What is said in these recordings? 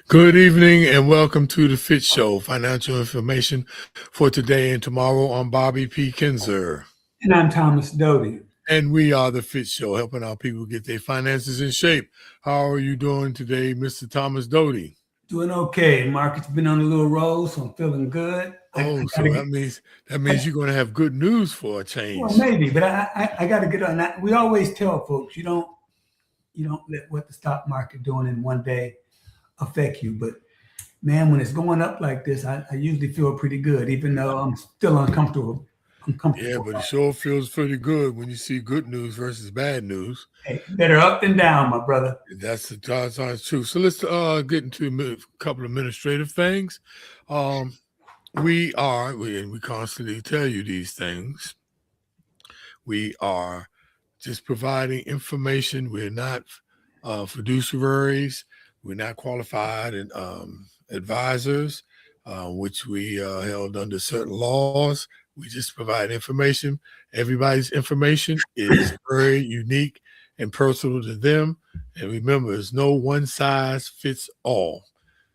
Good evening and welcome to the FiTT Show, financial information for today and tomorrow. I'm Bobby P. Kinzer. And I'm Thomas Doty. And we are the FiTT Show, helping our people get their finances in shape. How are you doing today, Mr. Thomas Doty? Doing okay. Market's been on a little roll, so I'm feeling good. That means you're going to have good news for a change. Well, maybe, but I got to get on that. We always tell folks you don't let what the stock market doing in one day affect you. But man, when it's going up like this, I usually feel pretty good, even though I'm still uncomfortable. Yeah, but it sure feels pretty good when you see good news versus bad news. Hey, better up than down, my brother. That's true. So let's get into a couple of administrative things. We constantly tell you these things. We are just providing information. We're not fiduciaries. We're not qualified and advisors, which we held under certain laws. We just provide information. Everybody's information is very unique and personal to them. And remember, there's no one size fits all.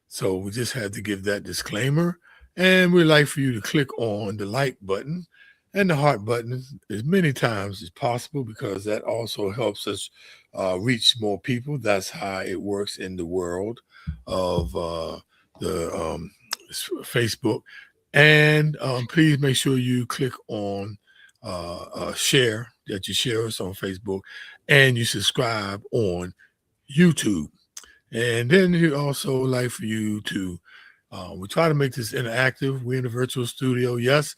So we just had to give that disclaimer. And we'd like for you to click on the like button and the heart button as many times as possible, because that also helps us reach more people. That's how it works in the world of the Facebook. And please make sure you click on share, that you share us on Facebook, and you subscribe on YouTube. And then we also like for you to, we try to make this interactive. We're in a virtual studio, yes,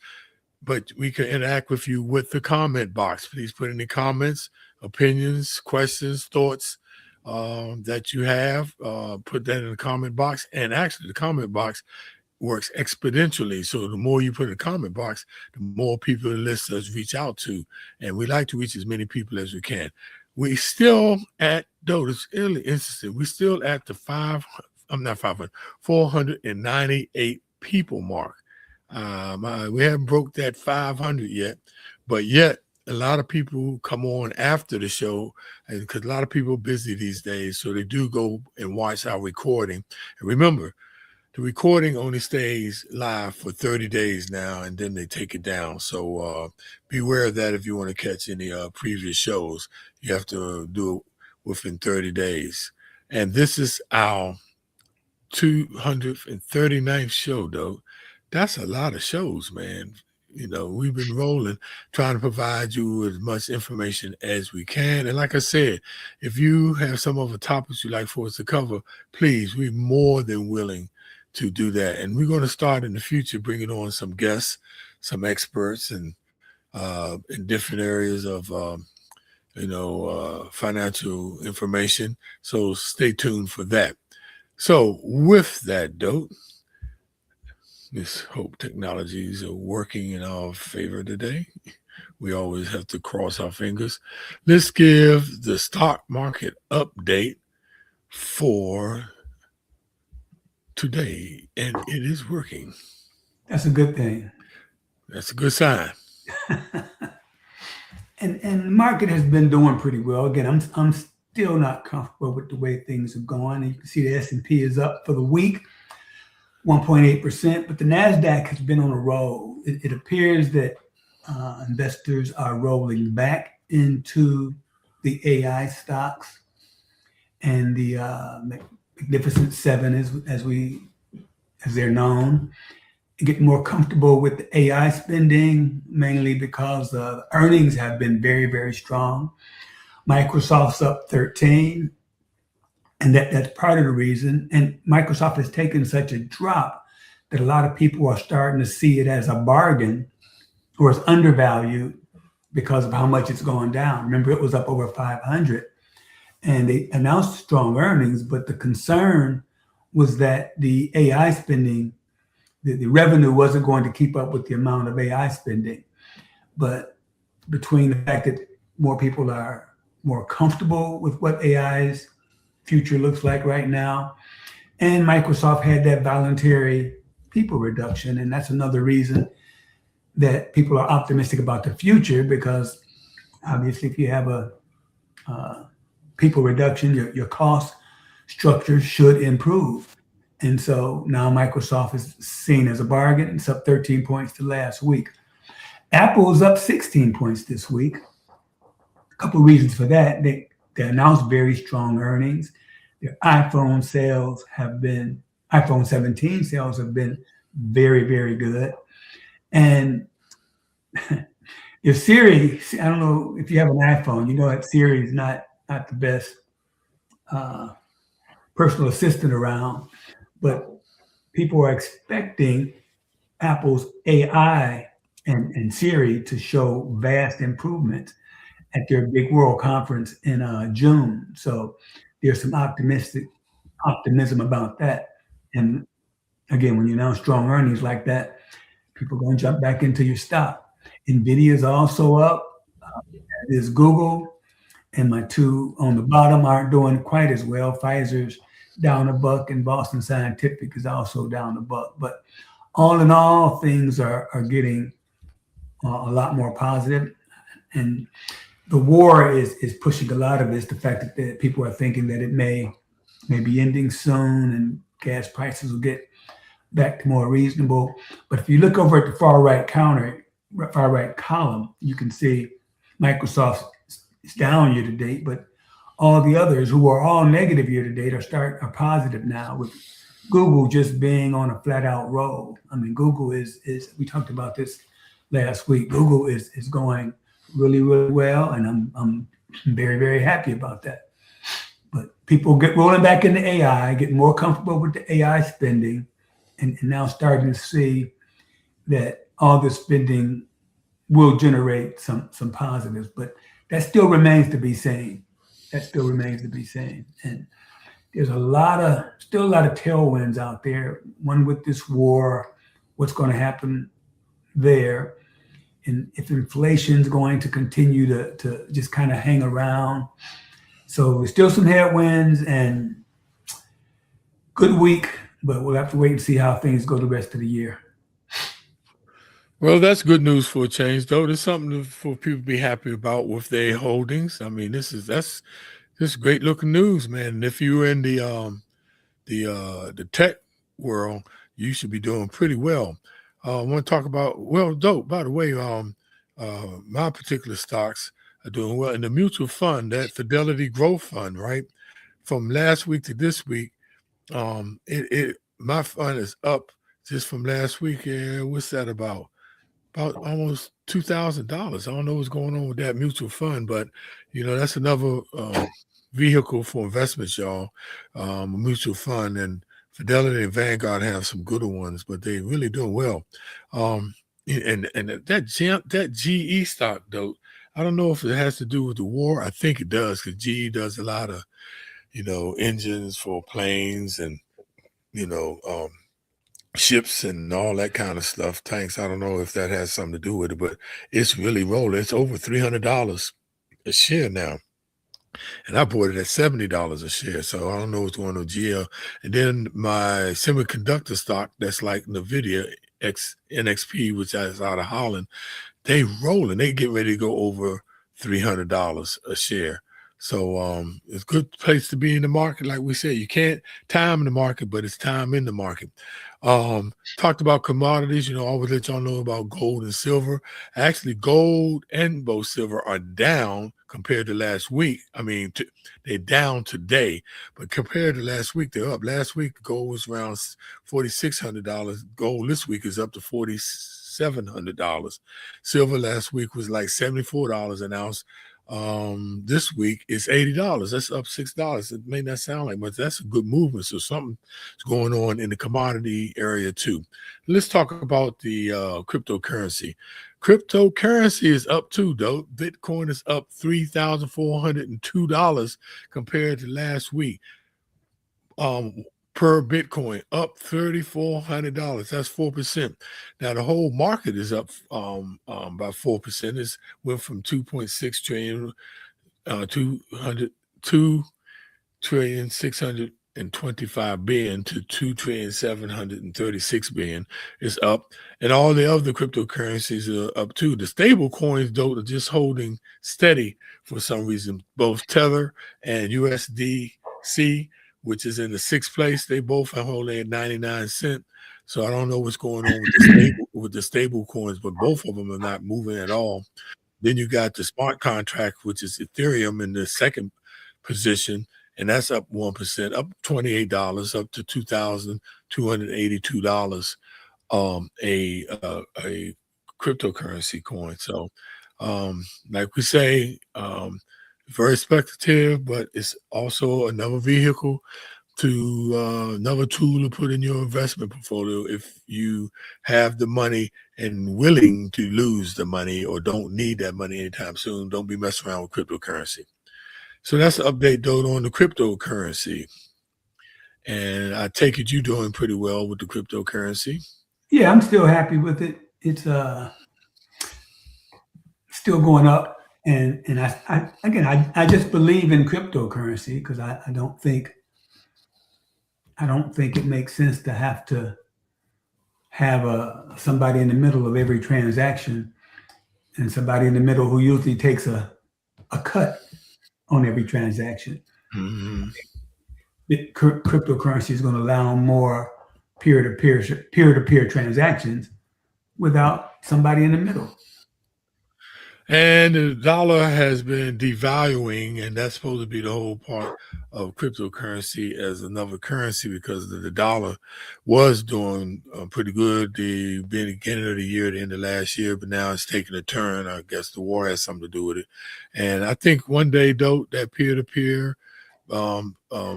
but we can interact with you with the comment box. Please put any comments, opinions, questions, thoughts that you have. Put that in the comment box. And actually, the comment box works exponentially. So the more you put in the comment box, the more people the listeners reach out to. And we like to reach as many people as we can. We still at, though, it's really interesting, we're still at the 498 people mark. We haven't broke that 500 yet, but yet a lot of people come on after the show, and because a lot of people are busy these days, so they do go and watch our recording. And remember, the recording only stays live for 30 days now, and then they take it down. So beware of that. If you want to catch any previous shows, you have to do it within 30 days. And this is our 239th show, though. That's a lot of shows, man. You know, we've been rolling, trying to provide you with as much information as we can. And like I said, if you have some other topics you'd like for us to cover, please, we're more than willing to do that. And we're going to start in the future bringing on some guests, some experts, and in different areas of, financial information. So stay tuned for that. So with that, though, let's hope technologies are working in our favor today. We always have to cross our fingers. Let's give the stock market update for today, and it is working. That's a good thing. That's a good sign. And the market has been doing pretty well. Again, I'm still not comfortable with the way things are going. And you can see the S&P is up for the week, 1.8%, but the NASDAQ has been on a roll. It appears that investors are rolling back into the AI stocks, and the Magnificent Seven, as they're known, get more comfortable with the AI spending, mainly because the earnings have been very, very strong. Microsoft's up 13, and that's part of the reason. And Microsoft has taken such a drop that a lot of people are starting to see it as a bargain or as undervalued because of how much it's going down. Remember, it was up over 500, and they announced strong earnings, but the concern was that the AI spending, the revenue wasn't going to keep up with the amount of AI spending. But between the fact that more people are more comfortable with what AI's future looks like right now, and Microsoft had that voluntary people reduction, and that's another reason that people are optimistic about the future, because obviously if you have a people reduction, your cost structure should improve. And so now Microsoft is seen as a bargain. It's up 13 points to last week. Apple is up 16 points this week. A couple of reasons for that. They announced very strong earnings. Their iPhone 17 sales have been very, very good. And if Siri, I don't know if you have an iPhone, you know that Siri is not the best personal assistant around, but people are expecting Apple's AI and Siri to show vast improvements at their big world conference in June. So there's some optimism about that. And again, when you announce strong earnings like that, people are going to jump back into your stock. NVIDIA is also up. There's Google, and my two on the bottom aren't doing quite as well. Pfizer's down $1, and Boston Scientific is also down $1. But all in all, things are getting a lot more positive. And the war is pushing a lot of this. The fact that people are thinking that it may be ending soon, and gas prices will get back to more reasonable. But if you look over at the far right column, you can see Microsoft is down year to date, but all the others who are all negative year to date are positive now, with Google just being on a flat out roll. I mean, Google is we talked about this last week. Google is going really, really well, and I'm very, very happy about that. But people get rolling back into AI, getting more comfortable with the AI spending, and now starting to see that all this spending will generate some positives. But that still remains to be seen. And there's still a lot of tailwinds out there. One with this war, what's going to happen there, and if inflation's going to continue to just kind of hang around. So there's still some headwinds and good week, but we'll have to wait and see how things go the rest of the year. Well, that's good news for a change, though. There's something for people to be happy about with their holdings. I mean, this is great looking news, man. And if you're in the tech world, you should be doing pretty well. I want to talk about, well, dope. By the way, my particular stocks are doing well in the mutual fund, that Fidelity Growth Fund, right? From last week to this week, my fund is up just from last week. What's that about? About almost $2,000. I don't know what's going on with that mutual fund, but that's another vehicle for investments, y'all. A mutual fund, and Fidelity and Vanguard have some good ones, but they're really doing well. And that GE stock, though, I don't know if it has to do with the war. I think it does, because GE does a lot of engines for planes and ships and all that kind of stuff, tanks. I don't know if that has something to do with it, but it's really rolling. It's over $300 a share now. And I bought it at $70 a share. So I don't know what's going on with GL. And then my semiconductor stock, that's like NVIDIA NXP, which is out of Holland, they rolling. They get ready to go over $300 a share. So it's a good place to be in the market. Like we said, you can't time the market, but it's time in the market. Talked about commodities. I always let y'all know about gold and silver. Actually, gold and both silver are down compared to last week. I mean, they're down today, but compared to last week, they're up. Last week, gold was around $4,600. Gold this week is up to $4,700. Silver last week was like $74 an ounce. This week it's $80. That's up $6. It may not sound like much. That's a good movement. So something's going on in the commodity area too. Let's talk about the cryptocurrency. Cryptocurrency is up too, though. Bitcoin is up $3,402 compared to last week. Per Bitcoin, up $3,400. That's 4%. Now the whole market is up by 4%. It went from 2.6 trillion, 2,625 billion to 2,736 billion. It's up, and all the other cryptocurrencies are up too. The stable coins, though, are just holding steady for some reason. Both Tether and USDC, which is in the 6th place. They both are holding at 99 cents. So I don't know what's going on with the stable coins, but both of them are not moving at all. Then you got the smart contract, which is Ethereum, in the 2nd position, and that's up 1%, up $28, up to $2,282. A cryptocurrency coin. So, like we say, very speculative, but it's also another vehicle to another tool to put in your investment portfolio if you have the money and willing to lose the money or don't need that money anytime soon. Don't be messing around with cryptocurrency. So that's an update, though, on the cryptocurrency. And I take it you're doing pretty well with the cryptocurrency. Yeah, I'm still happy with it. It's still going up, and I just believe in cryptocurrency because I don't think it makes sense to have somebody in the middle of every transaction, and somebody in the middle who usually takes a cut on every transaction. Mm-hmm. Cryptocurrency is going to allow more peer-to-peer transactions without somebody in the middle. And the dollar has been devaluing, and that's supposed to be the whole part of cryptocurrency as another currency, because the dollar was doing pretty good the beginning of the year, the end of last year, but now it's taking a turn. I guess the war has something to do with it. And I think one day, though, that peer-to-peer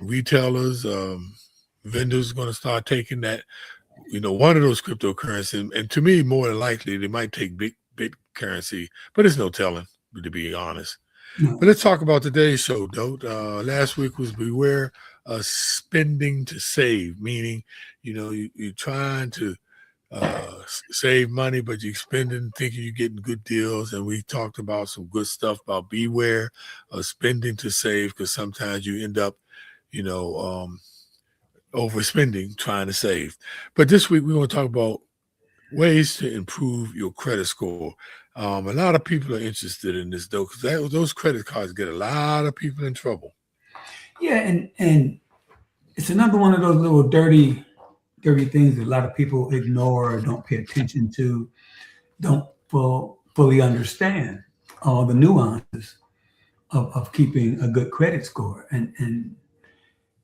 retailers, vendors are going to start taking that, one of those cryptocurrencies. And to me, more than likely, they might take bit currency, but there's no telling, to be honest. No. But let's talk about today's show, Dote. Last week was beware of spending to save, meaning, you're trying to save money, but you're spending thinking you're getting good deals. And we talked about some good stuff about beware of spending to save, because sometimes you end up, overspending trying to save. But this week, we're going to talk about ways to improve your credit score. A lot of people are interested in this, though, because those credit cards get a lot of people in trouble. Yeah, and it's another one of those little dirty things that a lot of people ignore or don't pay attention to, don't fully understand all the nuances of keeping a good credit score. And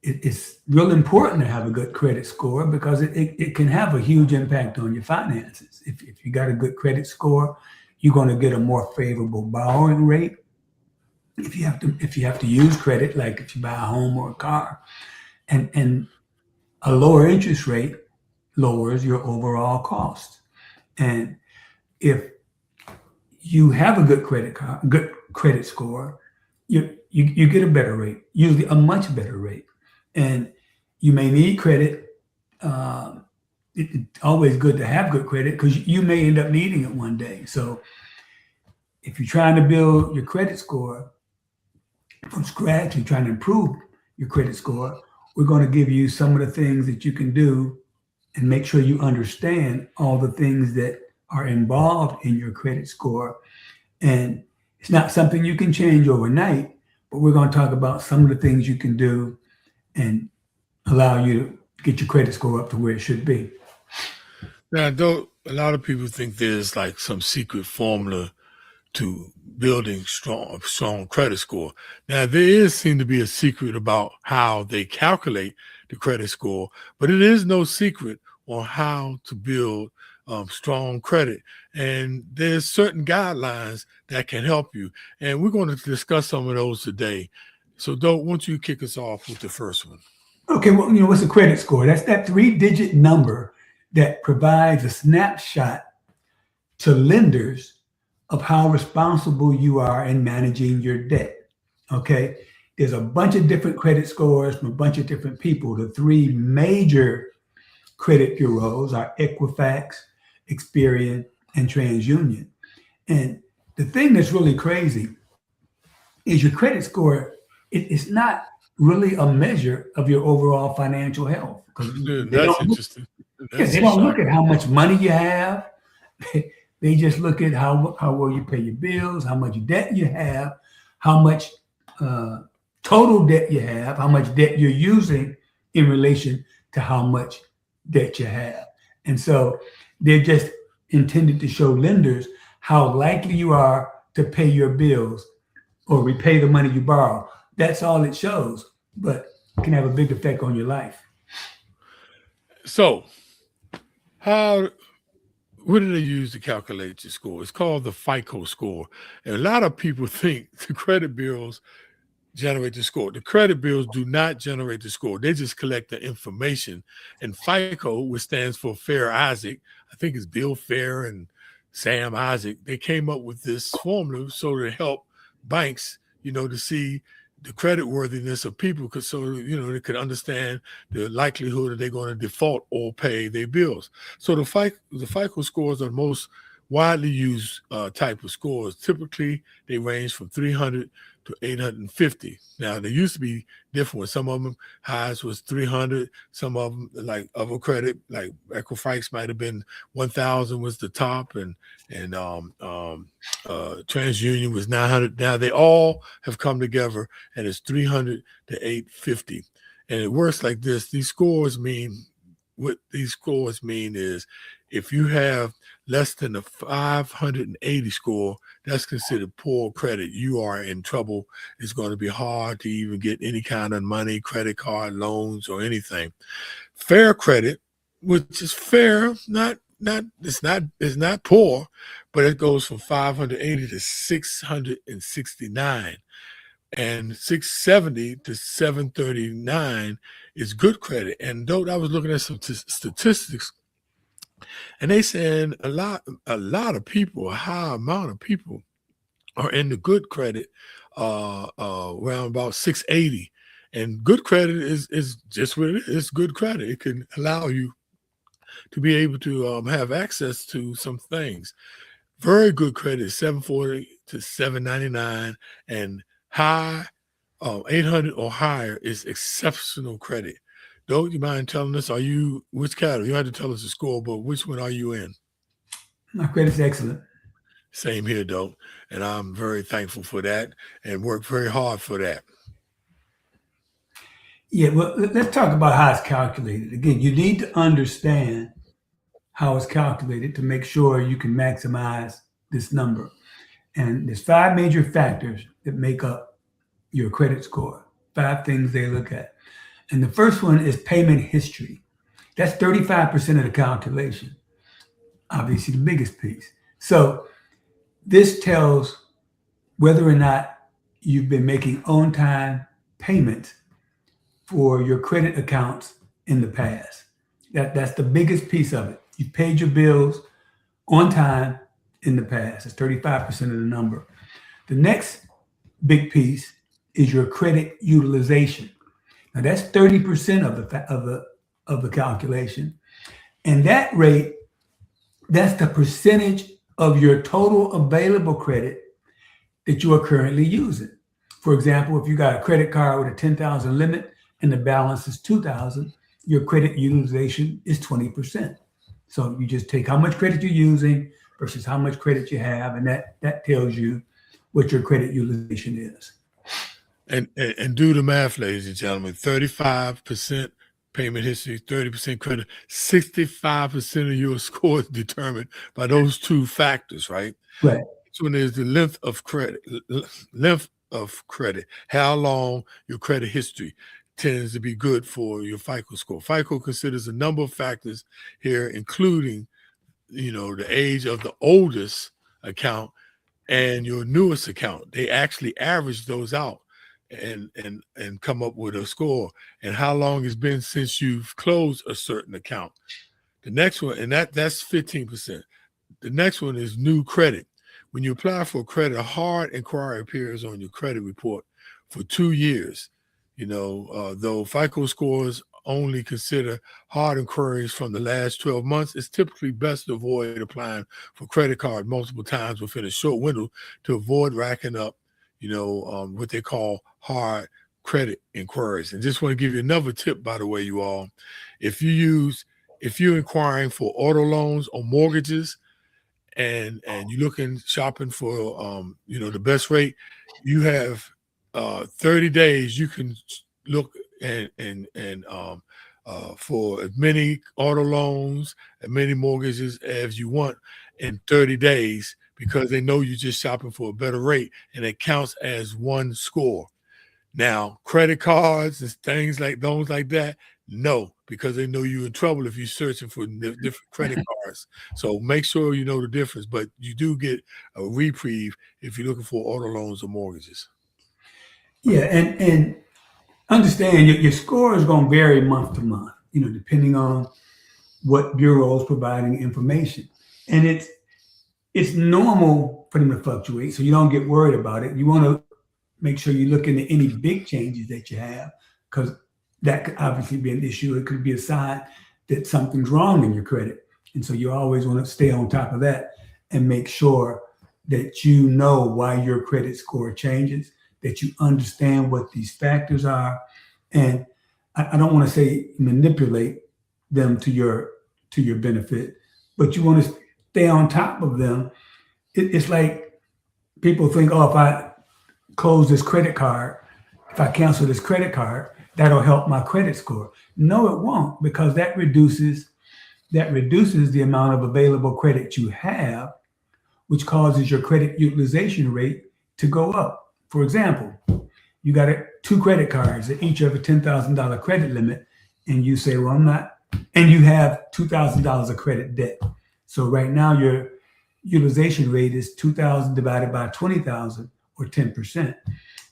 it's real important to have a good credit score because it can have a huge impact on your finances. If you got a good credit score, you're going to get a more favorable borrowing rate. If you have to use credit, like if you buy a home or a car, and a lower interest rate lowers your overall cost. And if you have a good credit score, you get a better rate, usually a much better rate. And you may need credit. It's always good to have good credit because you may end up needing it one day. So if you're trying to build your credit score from scratch, you're trying to improve your credit score, we're going to give you some of the things that you can do and make sure you understand all the things that are involved in your credit score. And it's not something you can change overnight, but we're going to talk about some of the things you can do and allow you to get your credit score up to where it should be. Now, though, a lot of people think there's like some secret formula to building strong credit score. Now, there seem to be a secret about how they calculate the credit score, but it is no secret on how to build strong credit. And there's certain guidelines that can help you. And we're going to discuss some of those today. So, Doe, why don't you kick us off with the first one? Okay, well, what's a credit score? That's that 3-digit number that provides a snapshot to lenders of how responsible you are in managing your debt. Okay, there's a bunch of different credit scores from a bunch of different people. The 3 major credit bureaus are Equifax, Experian, and TransUnion. And the thing that's really crazy is your credit score. It's not really a measure of your overall financial health. That's interesting. They don't look at how much money you have. They just look at how well you pay your bills, how much debt you have, how much total debt you have, how much debt you're using in relation to how much debt you have. And so they're just intended to show lenders how likely you are to pay your bills or repay the money you borrow. That's all it shows, but it can have a big effect on your life. So, what do they use to calculate your score? It's called the FICO score. And a lot of people think the credit bureaus generate the score. The credit bureaus do not generate the score. They just collect the information. And FICO, which stands for Fair Isaac, I think it's Bill Fair and Sam Isaac, they came up with this formula so to help banks, to see the credit worthiness of people, because they could understand the likelihood that they're going to default or pay their bills. So the FICO scores are the most widely used type of scores. Typically, they range from 300 to 850. Now, there used to be different ones. Some of them highs was 300. Some of them, like other credit, like Equifax, might have been 1,000 was the top, and TransUnion was 900. Now they all have come together, and it's 300 to 850. And it works like this. What these scores mean is, if you have less than a 580 score, that's considered poor credit. You are in trouble. It's going to be hard to even get any kind of money, credit card, loans, or anything. Fair credit, which is fair, it's not poor, but it goes from 580 to 669. And 670 to 739 is good credit. And though I was looking at some statistics, and they saying a lot of people, a high amount of people, are in the good credit, around about 680. And good credit is just what it is. It's good credit. It can allow you to be able to have access to some things. Very good credit is 740 to 799, and high 800 or higher is exceptional credit. Don't you mind telling us, which category? You don't have to tell us the score, but which one are you in? My credit's excellent. Same here, though. And I'm very thankful for that and work very hard for that. Yeah, well, let's talk about how it's calculated. Again, you need to understand how it's calculated to make sure you can maximize this number. And there's 5 major factors that make up your credit score, 5 things they look at. And the first one is payment history. That's 35% of the calculation. Obviously, the biggest piece. So this tells whether or not you've been making on-time payments for your credit accounts in the past. That's the biggest piece of it. You've paid your bills on time in the past. It's 35% of the number. The next big piece is your credit utilization. Now that's 30% of the calculation, and that rate, that's the percentage of your total available credit that you are currently using. For example, if you got a credit card with a 10,000 limit and the balance is 2,000, your credit utilization is 20%. So you just take how much credit you're using versus how much credit you have, and that tells you what your credit utilization is. And do the math, ladies and gentlemen. 35% payment history, 30% credit, 65% of your score is determined by those 2 factors, right? Right. This one is the length of credit, how long your credit history tends to be good for your FICO score. FICO considers a number of factors here, including, the age of the oldest account and your newest account. They actually average those out and come up with a score, and how long it's been since you've closed a certain account. The next one, and that's 15%. The next one is new credit. When you apply for credit, a hard inquiry appears on your credit report for 2 years. Though FICO scores only consider hard inquiries from the last 12 months, it's typically best to avoid applying for credit card multiple times within a short window to avoid racking up, what they call hard credit inquiries. And just want to give you another tip, by the way, you all. If you're inquiring for auto loans or mortgages, and you're shopping for the best rate, you have 30 days, you can look and for as many auto loans and many mortgages as you want in 30 days because they know you're just shopping for a better rate, and it counts as one score. Now, credit cards and things like those like that, no, because they know you're in trouble if you're searching for different credit cards. So make sure you know the difference, but you do get a reprieve if you're looking for auto loans or mortgages. Yeah, and understand your score is going to vary month to month, depending on what bureau is providing information. And it's normal for them to fluctuate, so you don't get worried about it. You want to make sure you look into any big changes that you have, because that could obviously be an issue. It could be a sign that something's wrong in your credit. And so you always want to stay on top of that and make sure that you know why your credit score changes, that you understand what these factors are. And I don't want to say manipulate them to your benefit, but you want to stay on top of them. It's like people think, oh, if I close this credit card, if I cancel this credit card, that'll help my credit score. No, it won't, because that reduces the amount of available credit you have, which causes your credit utilization rate to go up. For example, you got 2 credit cards that each have a $10,000 credit limit, and you say, well, I'm not, and you have $2,000 of credit debt. So right now your utilization rate is 2,000 divided by 20,000, or 10%.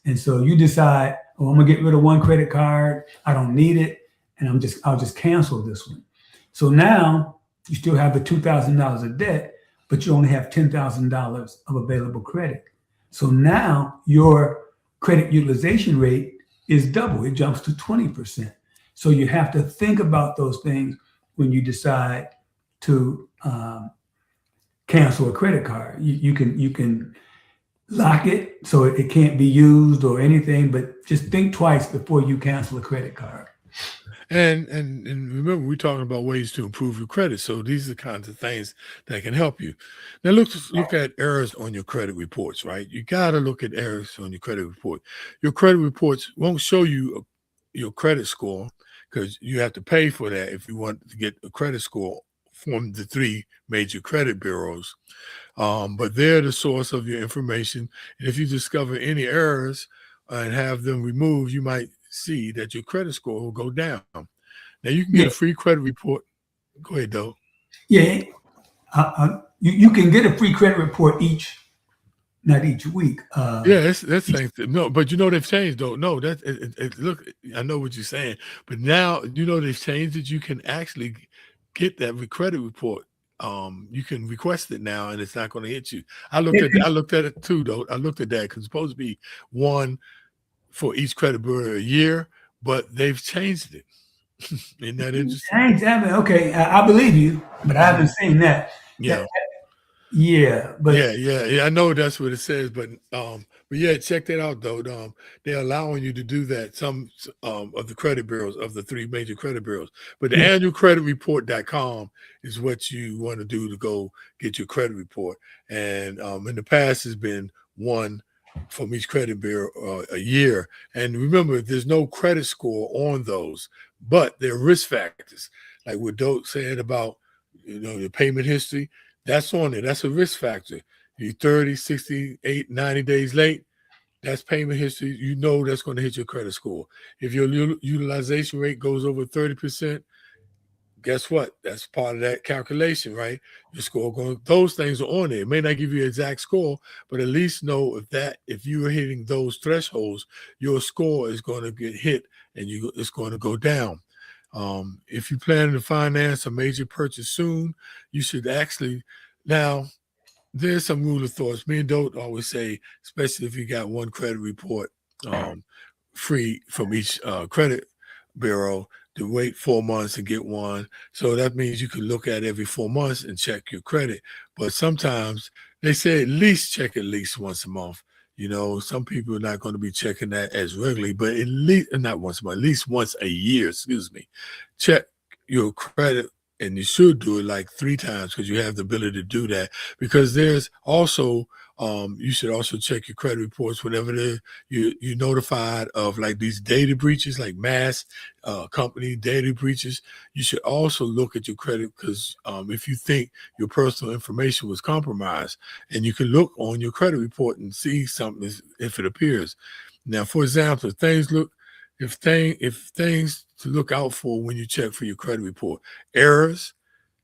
And so you decide, oh, I'm gonna get rid of one credit card, I don't need it, and I'll just cancel this one. So now you still have the $2,000 of debt, but you only have $10,000 of available credit. So now your credit utilization rate is double. It jumps to 20%. So you have to think about those things when you decide to cancel a credit card. You can lock it so it can't be used or anything, but just think twice before you cancel a credit card. And remember, we're talking about ways to improve your credit. So these are the kinds of things that can help you. Now look at errors on your credit reports, right? You got to look at errors on your credit report. Your credit reports won't show you your credit score, because you have to pay for that if you want to get a credit score from the 3 major credit bureaus. But they're the source of your information. And if you discover any errors and have them removed, you might see that your credit score will go down. Now you can get a free credit report. Go ahead, Doe. Yeah, you can get a free credit report not each week. That's things. No, but they've changed though. No, look, I know what you're saying, but now they've changed it. You can actually get that credit report. You can request it now, and it's not going to hit you. I looked at it too, though. I looked at that because it's supposed to be one for each credit bureau a year, but they've changed it. Isn't that interesting? Exactly. Okay, I believe you, but I haven't seen that. Yeah. But yeah. I know that's what it says, but yeah, check that out though. They're allowing you to do that. Some of the credit bureaus, of the 3 major credit bureaus, but the annualcreditreport.com is what you want to do to go get your credit report. And in the past, has been one from each credit bureau a year. And remember, there's no credit score on those, but there are risk factors, like what Doe said about the payment history. That's on there. That's a risk factor. You're 30, 60, 90 days late. That's payment history. That's going to hit your credit score. If your utilization rate goes over 30%, guess what? That's part of that calculation, right? Your score those things are on there. It may not give you an exact score, but at least know if you are hitting those thresholds, your score is going to get hit and it's going to go down. If you plan to finance a major purchase soon, you should actually, now there's some rule of thoughts. Me and Dote always say, especially if you got one credit report free from each credit bureau, to wait 4 months to get one. So that means you can look at every 4 months and check your credit. But sometimes they say at least check at least once a month. Some people are not going to be checking that as regularly, but at least, not once a month, at least once a year, check your credit and you should do it like 3 times because you have the ability to do that. Because there's also you should also check your credit reports whenever you're notified of like these data breaches, like mass company data breaches. You should also look at your credit because if you think your personal information was compromised, and you can look on your credit report and see something if it appears. Now, for example, if things to look out for when you check for your credit report, errors,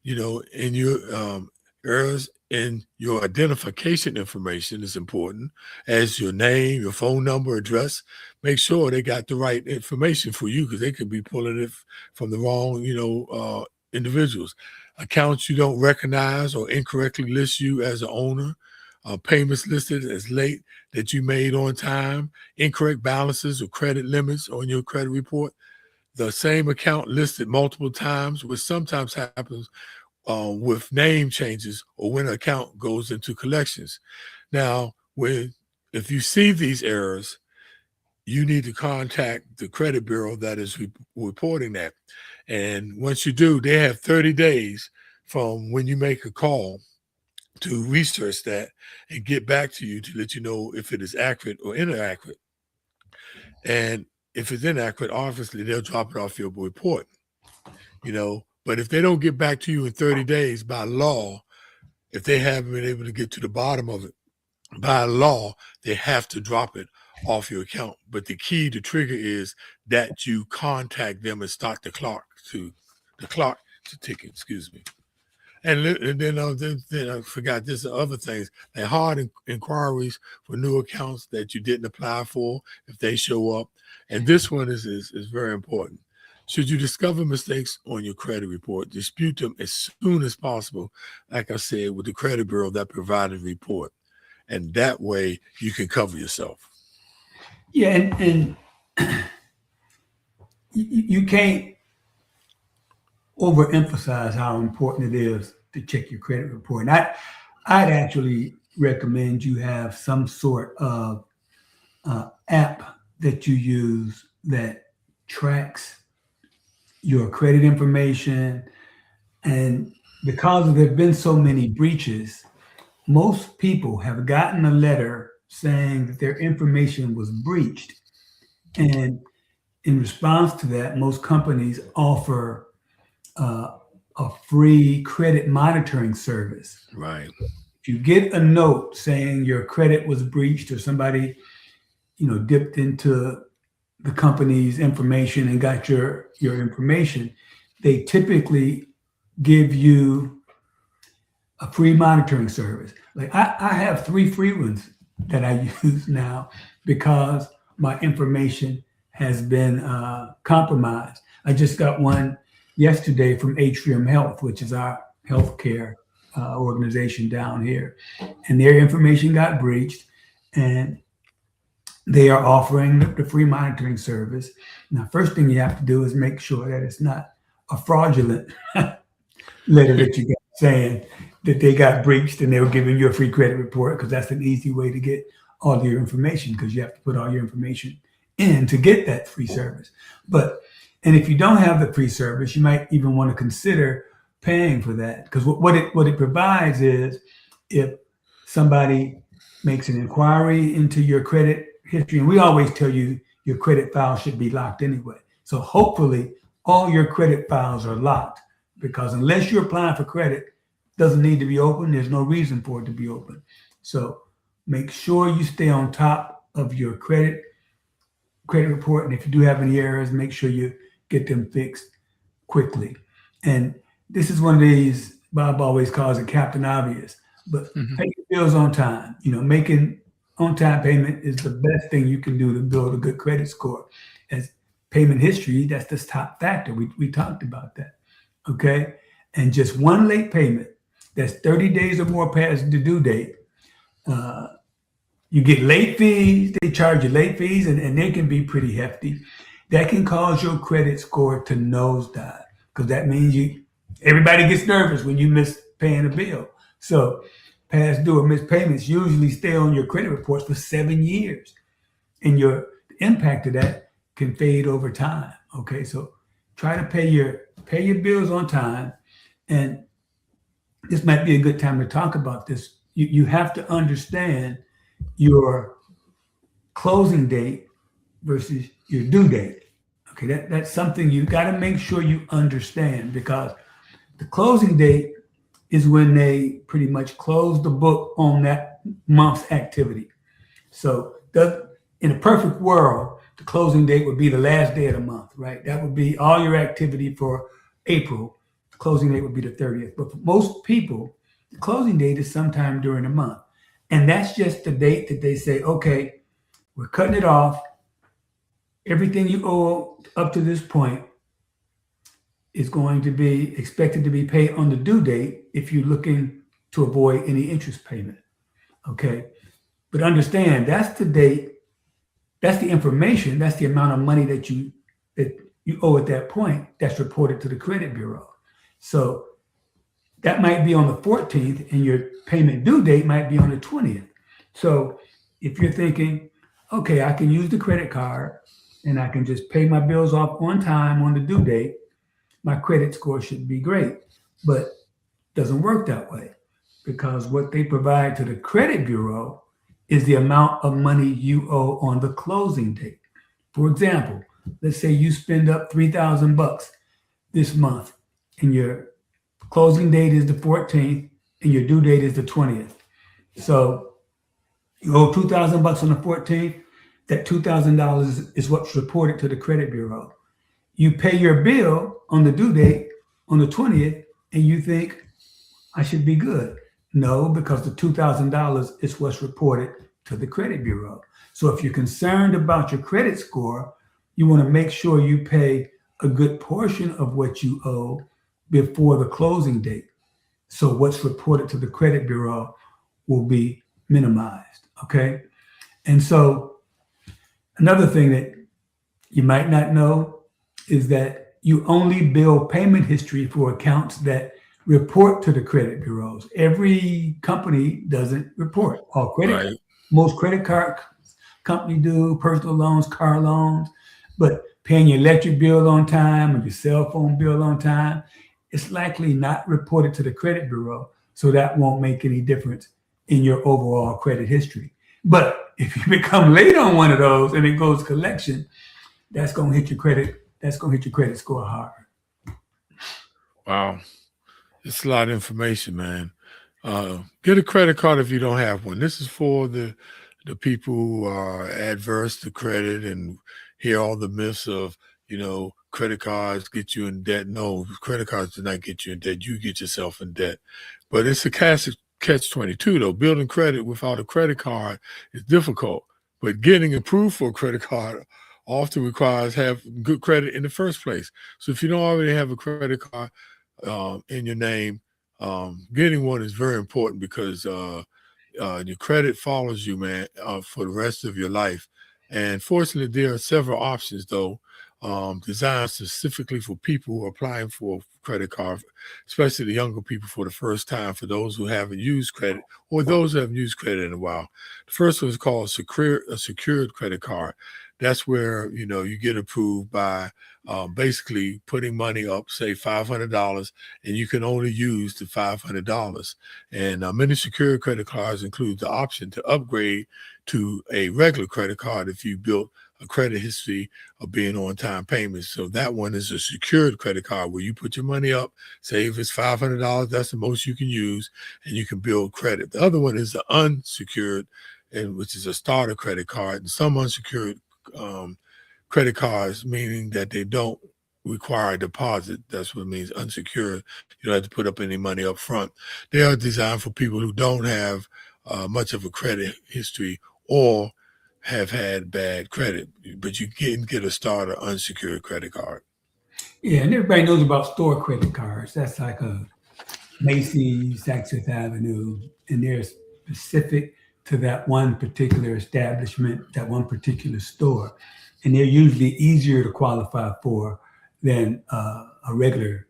in your errors in your identification information is important, as your name, your phone number, address. Make sure they got the right information for you because they could be pulling it from the wrong, individuals. Accounts you don't recognize or incorrectly list you as an owner. Payments listed as late that you made on time, incorrect balances or credit limits on your credit report, the same account listed multiple times, which sometimes happens with name changes or when an account goes into collections. Now, if you see these errors, you need to contact the credit bureau that is reporting that. And once you do, they have 30 days from when you make a call to research that and get back to you to let you know if it is accurate or inaccurate. And if it's inaccurate, obviously they'll drop it off your report, But if they don't get back to you in 30 days by law, if they haven't been able to get to the bottom of it, by law, they have to drop it off your account. But the key to trigger is that you contact them and start the clock to tick, excuse me. And then I forgot, there's other things, like hard inquiries for new accounts that you didn't apply for if they show up. And this one is very important. Should you discover mistakes on your credit report, dispute them as soon as possible, like I said, with the credit bureau that provided the report. And that way you can cover yourself. Yeah, and you can't overemphasize how important it is to check your credit report. And I'd actually recommend you have some sort of app that you use that tracks your credit information. And because there have been so many breaches, most people have gotten a letter saying that their information was breached. And in response to that, most companies offer a free credit monitoring service. Right. If you get a note saying your credit was breached or somebody, dipped into the company's information and got your information, they typically give you a free monitoring service. Like I have 3 free ones that I use now because my information has been compromised. I just got one yesterday from Atrium Health, which is our healthcare organization down here, and their information got breached, and they are offering the free monitoring service. Now, first thing you have to do is make sure that it's not a fraudulent letter that you got saying that they got breached and they were giving you a free credit report, because that's an easy way to get all your information, because you have to put all your information in to get that free service. And if you don't have the free service, you might even want to consider paying for that, because what it provides is, if somebody makes an inquiry into your credit history, and we always tell you your credit file should be locked anyway. So hopefully all your credit files are locked, because unless you're applying for credit, it doesn't need to be open. There's no reason for it to be open. So make sure you stay on top of your credit report. And if you do have any errors, make sure you get them fixed quickly. And this is one of these, Bob always calls it Captain Obvious, but pay your bills on time. Making on-time payment is the best thing you can do to build a good credit score. As payment history, that's the top factor. We talked about that. Okay. And just one late payment that's 30 days or more past the due date, you get late fees. They charge you late fees, and they can be pretty hefty. That can cause your credit score to nosedive, because that means everybody gets nervous when you miss paying a bill. So past due or missed payments usually stay on your credit reports for 7 years, and the impact of that can fade over time. Okay, so try to pay your bills on time. And this might be a good time to talk about this. You have to understand your closing date versus your due date. Okay, that's something you got to make sure you understand, because the closing date is when they pretty much close the book on that month's activity. So in a perfect world, the closing date would be the last day of the month, right? That would be all your activity for April. The closing date would be the 30th. But for most people, the closing date is sometime during the month. And that's just the date that they say, okay, we're cutting it off. Everything you owe up to this point is going to be expected to be paid on the due date if you're looking to avoid any interest payment. Okay. But understand, that's the date, that's the information, that's the amount of money that you owe at that point that's reported to the credit bureau. So that might be on the 14th and your payment due date might be on the 20th. So if you're thinking, okay, I can use the credit card and I can just pay my bills off on time on the due date, my credit score should be great. But it doesn't work that way, because what they provide to the credit bureau is the amount of money you owe on the closing date. For example, let's say you spend up $3,000 this month and your closing date is the 14th and your due date is the 20th. So you owe $2,000 on the 14th. That $2,000 is what's reported to the credit bureau. You pay your bill on the due date on the 20th and you think, I should be good. No, because the $2,000 is what's reported to the credit bureau. So if you're concerned about your credit score, you want to make sure you pay a good portion of what you owe before the closing date. So what's reported to the credit bureau will be minimized. Okay. And so another thing that you might not know is that you only bill payment history for accounts that report to the credit bureaus. Every company doesn't report. Most credit card companies do, personal loans, car loans, but paying your electric bill on time or your cell phone bill on time, it's likely not reported to the credit bureau. So that won't make any difference in your overall credit history. But if you become late on one of those and it goes collection, that's going to hit your credit score hard. Wow. It's a lot of information, man. Get a credit card if you don't have one. This is for the people who are adverse to credit and hear all the myths of, credit cards get you in debt. No, credit cards do not get you in debt. You get yourself in debt. But it's a catch-22, though. Building credit without a credit card is difficult. But getting approved for a credit card often requires having good credit in the first place. So if you don't already have a credit card in your name, getting one is very important, because your credit follows you, man, for the rest of your life. And fortunately, there are several options, though, designed specifically for people who are applying for a credit card, especially the younger people for the first time, for those who haven't used credit or those who haven't used credit in a while. The first one is called a secured credit card. That's where, you get approved by basically putting money up, say $500, and you can only use the $500. And many secured credit cards include the option to upgrade to a regular credit card if you built a credit history of being on time payments. So that one is a secured credit card where you put your money up, say if it's $500, that's the most you can use, and you can build credit. The other one is the unsecured, which is a starter credit card. And some unsecured credit cards, meaning that they don't require a deposit. That's what it means, unsecured. You don't have to put up any money up front. They are designed for people who don't have much of a credit history or have had bad credit, but you can get a starter unsecured credit card. Yeah, and everybody knows about store credit cards. That's like a Macy's, Saks Fifth Avenue, and they're specific to that one particular establishment, that one particular store. And they're usually easier to qualify for than a regular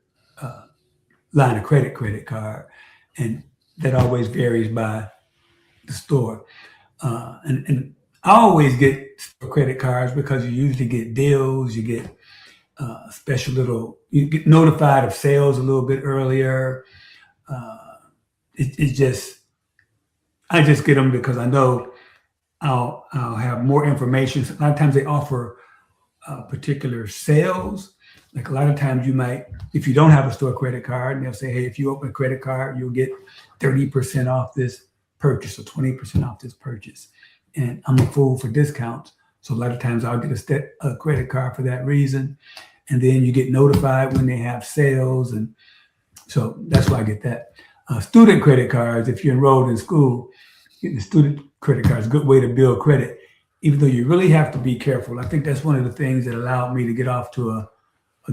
line of credit card. And that always varies by the store. And I always get credit cards because you usually get deals, you get special little, you get notified of sales a little bit earlier. It just, I just get them because I know I'll have more information. A lot of times they offer particular sales. Like a lot of times you might, if you don't have a store credit card, and they'll say, hey, if you open a credit card, you'll get 30% off this purchase or 20% off this purchase. And I'm a fool for discounts. So a lot of times I'll get a credit card for that reason. And then you get notified when they have sales. And so that's why I get that. Student credit cards, if you're enrolled in school, getting a student credit card is a good way to build credit, even though you really have to be careful. I think that's one of the things that allowed me to get off to a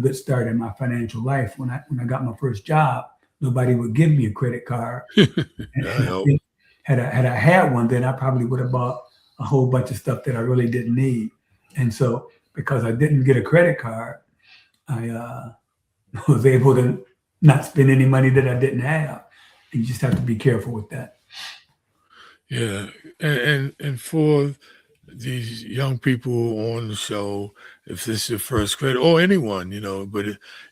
good start in my financial life. When I got my first job, nobody would give me a credit card. And I think had I had one, then I probably would have bought a whole bunch of stuff that I really didn't need. And so because I didn't get a credit card, I was able to not spend any money that I didn't have. And you just have to be careful with that. Yeah, and for these young people on the show, if this is your first credit, or anyone, but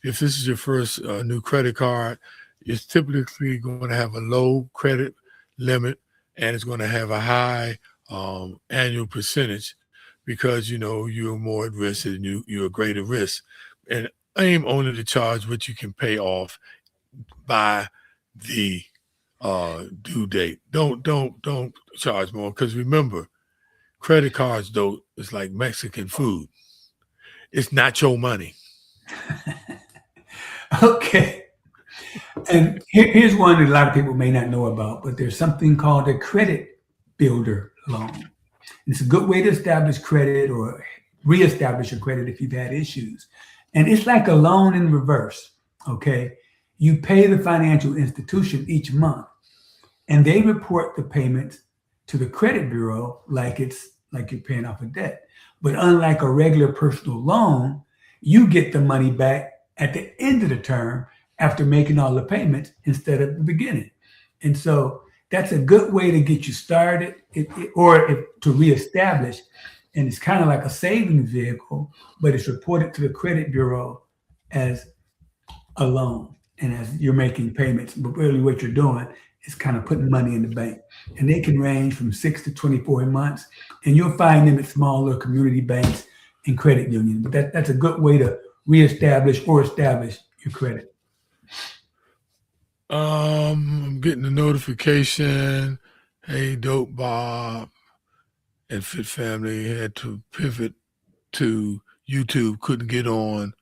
if this is your first new credit card, it's typically going to have a low credit limit, and it's going to have a high annual percentage because you're more at risk and you're a greater risk, and aim only to charge what you can pay off by the due date. Don't charge more, because remember, credit cards though is like Mexican food. It's not your money. Okay. And here's one that a lot of people may not know about, but there's something called a credit builder loan. It's a good way to establish credit or reestablish your credit if you've had issues. And it's like a loan in reverse. Okay. You pay the financial institution each month, and they report the payments to the credit bureau like it's like you're paying off a debt. But unlike a regular personal loan, you get the money back at the end of the term after making all the payments instead of the beginning. And so that's a good way to get you started to reestablish. And it's kind of like a savings vehicle, but it's reported to the credit bureau as a loan and as you're making payments. But really what you're doing is kind of putting money in the bank. And they can range from 6 to 24 months. And you'll find them at smaller community banks and credit unions. But that's a good way to reestablish or establish your credit. I'm getting a notification. Hey, Dope Bob and Fit Family had to pivot to YouTube, couldn't get on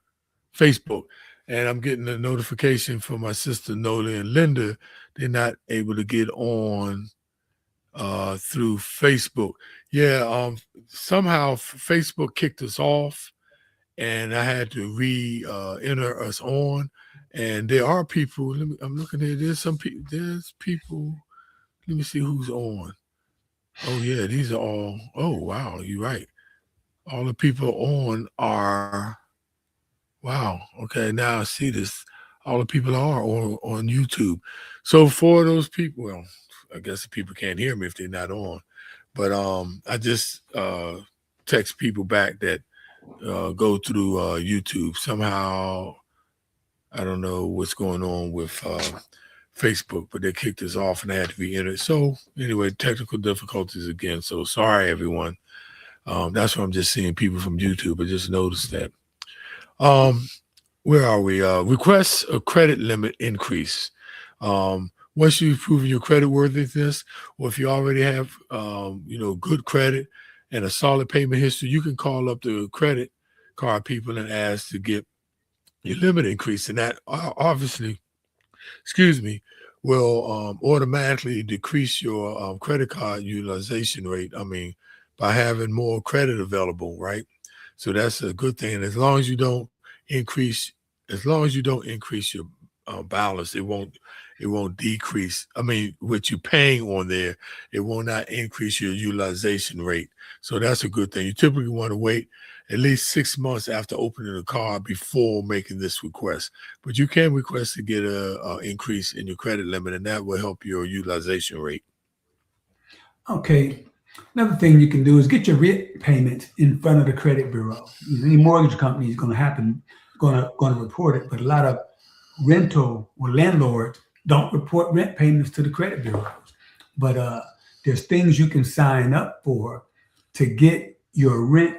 Facebook. And I'm getting a notification from my sister Nola and Linda. They're not able to get on through Facebook. Yeah, somehow Facebook kicked us off, and I had to enter us on. And there are people. I'm looking at. There's some people. There's people. Let me see who's on. Oh yeah, these are all. Oh wow, you're right. All the people on are. Wow. Okay. Now I see this. All the people are on YouTube. So for those people, well, I guess the people can't hear me if they're not on. But I just text people back that go through YouTube. Somehow, I don't know what's going on with Facebook, but they kicked us off and I had to re-enter. So anyway, technical difficulties again. So sorry, everyone. That's why I'm just seeing people from YouTube. I just noticed that. Where are we? Request a credit limit increase. Once you've proven your credit worthiness, or if you already have, good credit and a solid payment history, you can call up the credit card people and ask to get your limit increase. And that obviously, will automatically decrease your credit card utilization rate. I mean, by having more credit available, right? So that's a good thing. And as long as you don't increase your balance, it won't decrease. I mean, what you're paying on there, it will not increase your utilization rate. So that's a good thing. You typically want to wait at least 6 months after opening the card before making this request. But you can request to get a increase in your credit limit, and that will help your utilization rate. Okay. Another thing you can do is get your rent payments in front of the credit bureau. Any mortgage company is going to report it, but a lot of rental or landlords don't report rent payments to the credit bureaus. But there's things you can sign up for to get your rent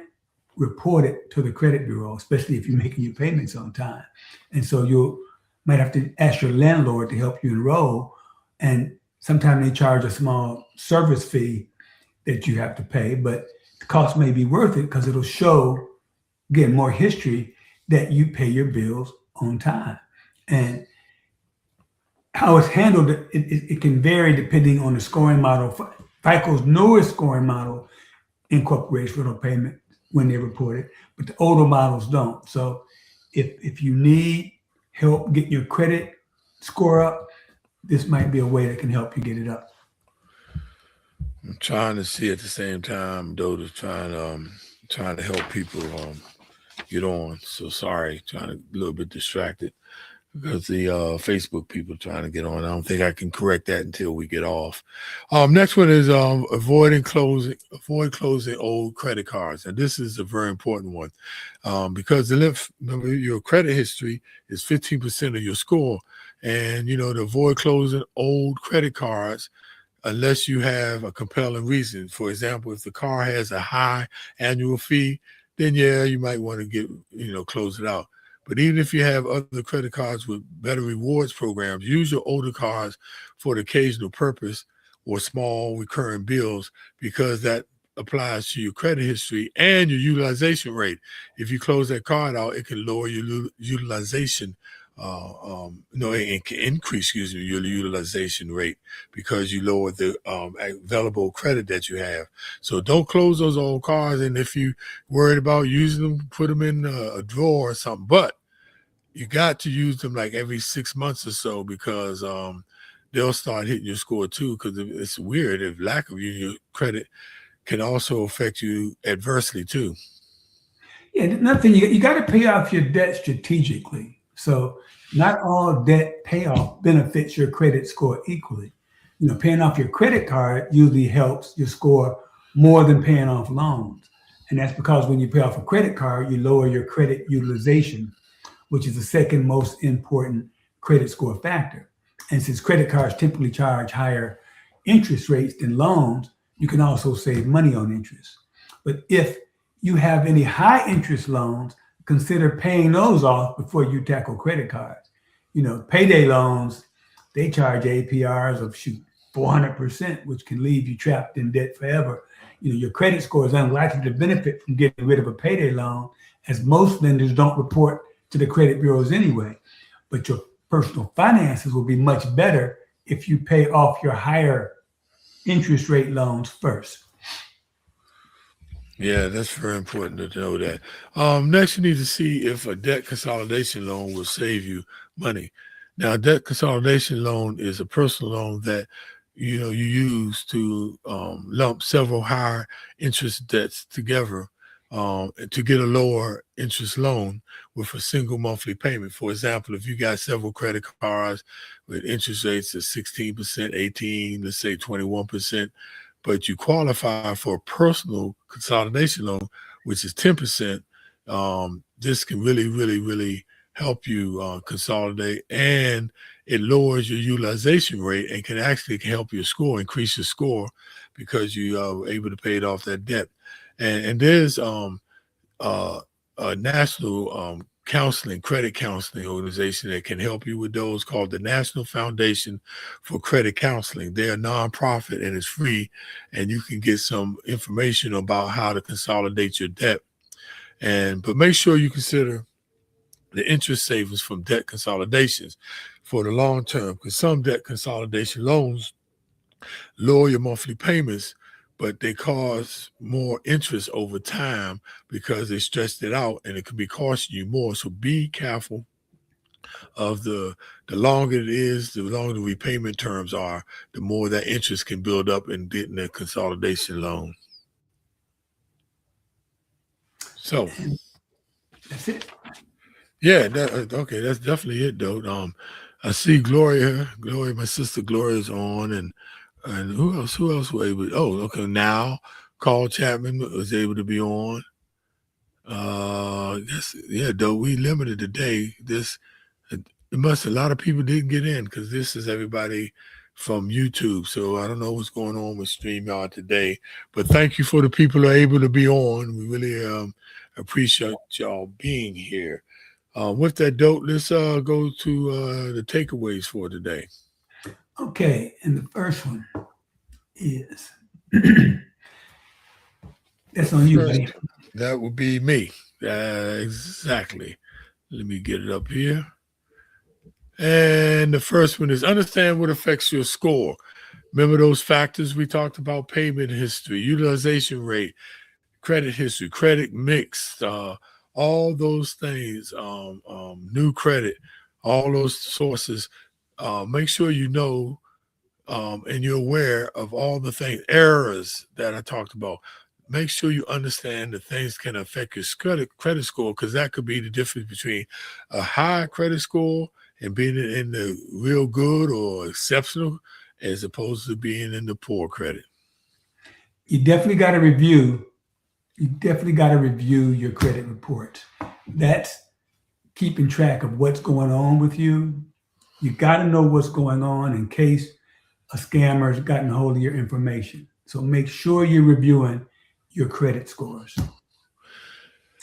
reported to the credit bureau, especially if you're making your payments on time. And so you might have to ask your landlord to help you enroll, and sometimes they charge a small service fee that you have to pay, but the cost may be worth it because it'll show, again, more history that you pay your bills on time. And how it's handled, it can vary depending on the scoring model. FICO's newest scoring model incorporates rental payment when they report it, but the older models don't. So if you need help getting your credit score up, this might be a way that can help you get it up. I'm trying to see at the same time, though, to trying to help people get on. So sorry, a little bit distracted because the Facebook people trying to get on. I don't think I can correct that until we get off. Next one is avoid closing old credit cards, and this is a very important one because remember, your credit history is 15% of your score, and to avoid closing old credit cards unless you have a compelling reason. For example, if the car has a high annual fee, then yeah, you might want to close it out. But even if you have other credit cards with better rewards programs, use your older cards for the occasional purpose or small recurring bills, because that applies to your credit history and your utilization rate. If you close that card out, it can lower your utilization. It can increase, your utilization rate because you lower the available credit that you have. So don't close those old cards. And if you worried about using them, put them in a drawer or something. But you got to use them like every 6 months or so, because they'll start hitting your score too. Because it's weird if lack of your credit can also affect you adversely too. Yeah, another thing, you got to pay off your debt strategically. So not all debt payoff benefits your credit score equally. Paying off your credit card usually helps your score more than paying off loans. And that's because when you pay off a credit card, you lower your credit utilization, which is the second most important credit score factor. And since credit cards typically charge higher interest rates than loans, you can also save money on interest. But if you have any high interest loans, consider paying those off before you tackle credit cards. Payday loans, they charge APRs of 400%, which can leave you trapped in debt forever. Your credit score is unlikely to benefit from getting rid of a payday loan, as most lenders don't report to the credit bureaus anyway. But your personal finances will be much better if you pay off your higher interest rate loans first. Yeah, that's very important to know that. Next, you need to see if a debt consolidation loan will save you money. Now, a debt consolidation loan is a personal loan that you use to lump several higher interest debts together to get a lower interest loan with a single monthly payment. For example, if you got several credit cards with interest rates of 16%, 18%, let's say 21%, but you qualify for a personal consolidation loan, which is 10%, this can really, really, really help you consolidate, and it lowers your utilization rate and can actually help your score, increase your score, because you are able to pay it off that debt. And there's a national credit counseling organization that can help you with those, called the National Foundation for Credit Counseling. They're a nonprofit and it's free, and you can get some information about how to consolidate your debt. But make sure you consider the interest savings from debt consolidations for the long term, because some debt consolidation loans lower your monthly payments, but they cause more interest over time because they stretched it out, and it could be costing you more. So be careful of the longer it is, the longer the repayment terms are, the more that interest can build up in getting a consolidation loan. So that's it. Yeah, okay, that's definitely it, though. I see Gloria, my sister Gloria is on, and And who else? Who else was able? Oh, okay. Now Carl Chapman was able to be on. Yes, yeah. Though we limited today, it must a lot of people didn't get in because this is everybody from YouTube. So I don't know what's going on with StreamYard today, but thank you for the people who are able to be on. We really appreciate y'all being here. With that, dope, let's go to the takeaways for today. Okay, and the first one is that's on you, buddy. That would be me. Exactly. Let me get it up here. And the first one is understand what affects your score. Remember those factors we talked about: payment history, utilization rate, credit history, credit mix, all those things, new credit, all those sources. Make sure you know and you're aware of all the things, errors that I talked about. Make sure you understand that things can affect your credit score, because that could be the difference between a high credit score and being in the real good or exceptional, as opposed to being in the poor credit. You definitely got to review. You definitely got to review your credit reports. That's keeping track of what's going on with you. You got to know what's going on in case a scammer's gotten a hold of your information. So make sure you're reviewing your credit scores.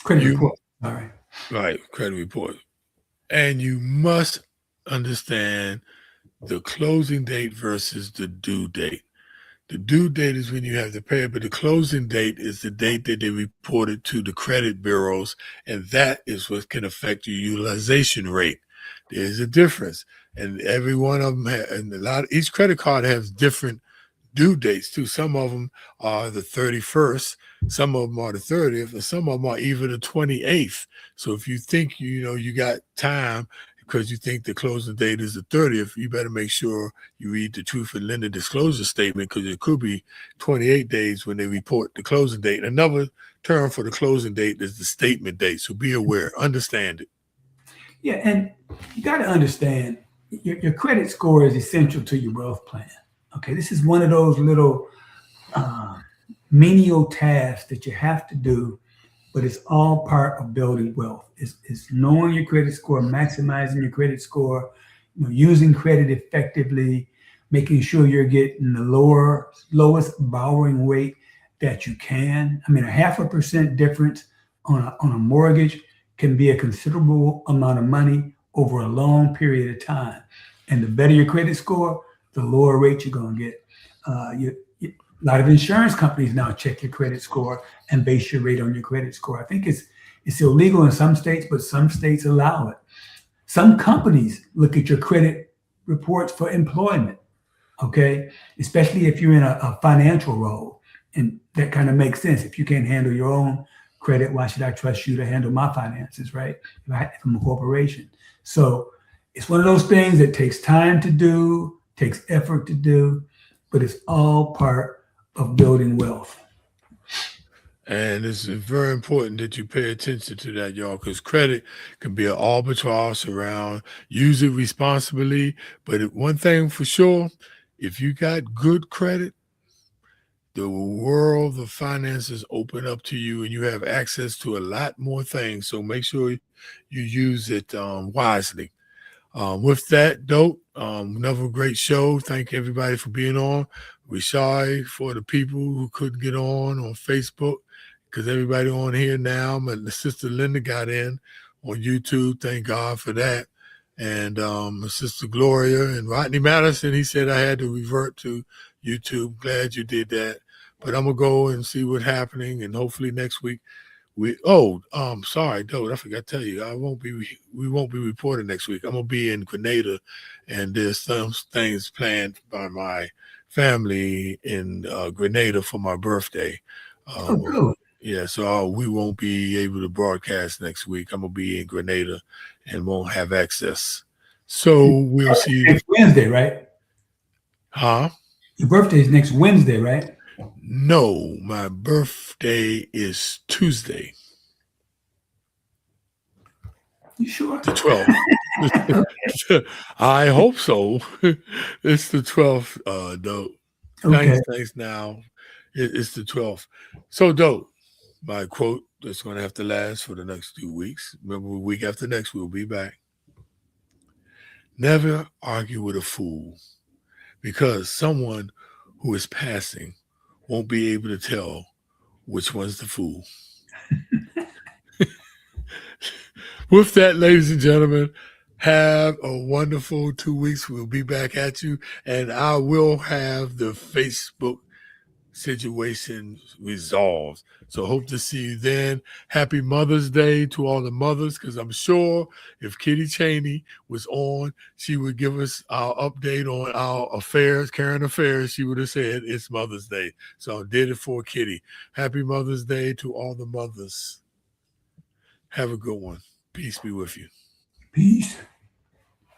Credit report. All right. Right, credit report. And you must understand the closing date versus the due date. The due date is when you have to pay it, but the closing date is the date that they reported to the credit bureaus, and that is what can affect your utilization rate. There's a difference, and every one of them, each credit card has different due dates too. Some of them are the 31st, some of them are the 30th, and some of them are even the 28th. So if you think you got time because you think the closing date is the 30th, you better make sure you read the truth in lender disclosure statement, because it could be 28 days when they report the closing date. Another term for the closing date is the statement date. So be aware, understand it. Yeah, and you got to understand your credit score is essential to your wealth plan. Okay, this is one of those little menial tasks that you have to do, but it's all part of building wealth. It's knowing your credit score, maximizing your credit score, using credit effectively, making sure you're getting the lowest borrowing rate that you can. I mean, 0.5% difference on a mortgage can be a considerable amount of money over a long period of time. And the better your credit score, the lower rate you're going to get. A lot of insurance companies now check your credit score and base your rate on your credit score. I think it's illegal in some states, but some states allow it. Some companies look at your credit reports for employment, okay? Especially if you're in a financial role. And that kind of makes sense. If you can't handle your own credit, why should I trust you to handle my finances, right? If I'm a corporation. So it's one of those things that takes time to do, takes effort to do, but it's all part of building wealth. And it's very important that you pay attention to that, y'all, because credit can be an albatross around. Use it responsibly. But one thing for sure, if you got good credit, the world of finances open up to you and you have access to a lot more things. So make sure you use it wisely. With that, dope, another great show. Thank everybody for being on. We're sorry for the people who couldn't get on Facebook, because everybody on here now. My sister Linda got in on YouTube. Thank God for that. And my sister Gloria and Rodney Madison, he said I had to revert to YouTube. Glad you did that. But I'm going to go and see what's happening. And hopefully next week sorry, Doe, I forgot to tell you, we won't be reporting next week. I'm gonna be in Grenada, and there's some things planned by my family in Grenada for my birthday. Cool. Yeah, so we won't be able to broadcast next week. I'm gonna be in Grenada and won't have access. So we'll see you next Wednesday, right? Huh? Your birthday is next Wednesday, right? No, my birthday is Tuesday. You sure? The 12th. I hope so. It's the 12th, though. Okay. Thanks. Now it's the 12th. So dope. My quote that's going to have to last for the next 2 weeks. Remember, week after next, we'll be back. Never argue with a fool, because someone who is passing won't be able to tell which one's the fool. With that, ladies and gentlemen, have a wonderful 2 weeks. We'll be back at you, and I will have the Facebook situation resolved. So hope to see you then. Happy Mother's Day to all the mothers, because I'm sure if Kitty Cheney was on, she would give us our update on our affairs, current affairs. She would have said it's Mother's Day. So I did it for Kitty. Happy Mother's Day to all the mothers. Have a good one. Peace be with you. Peace.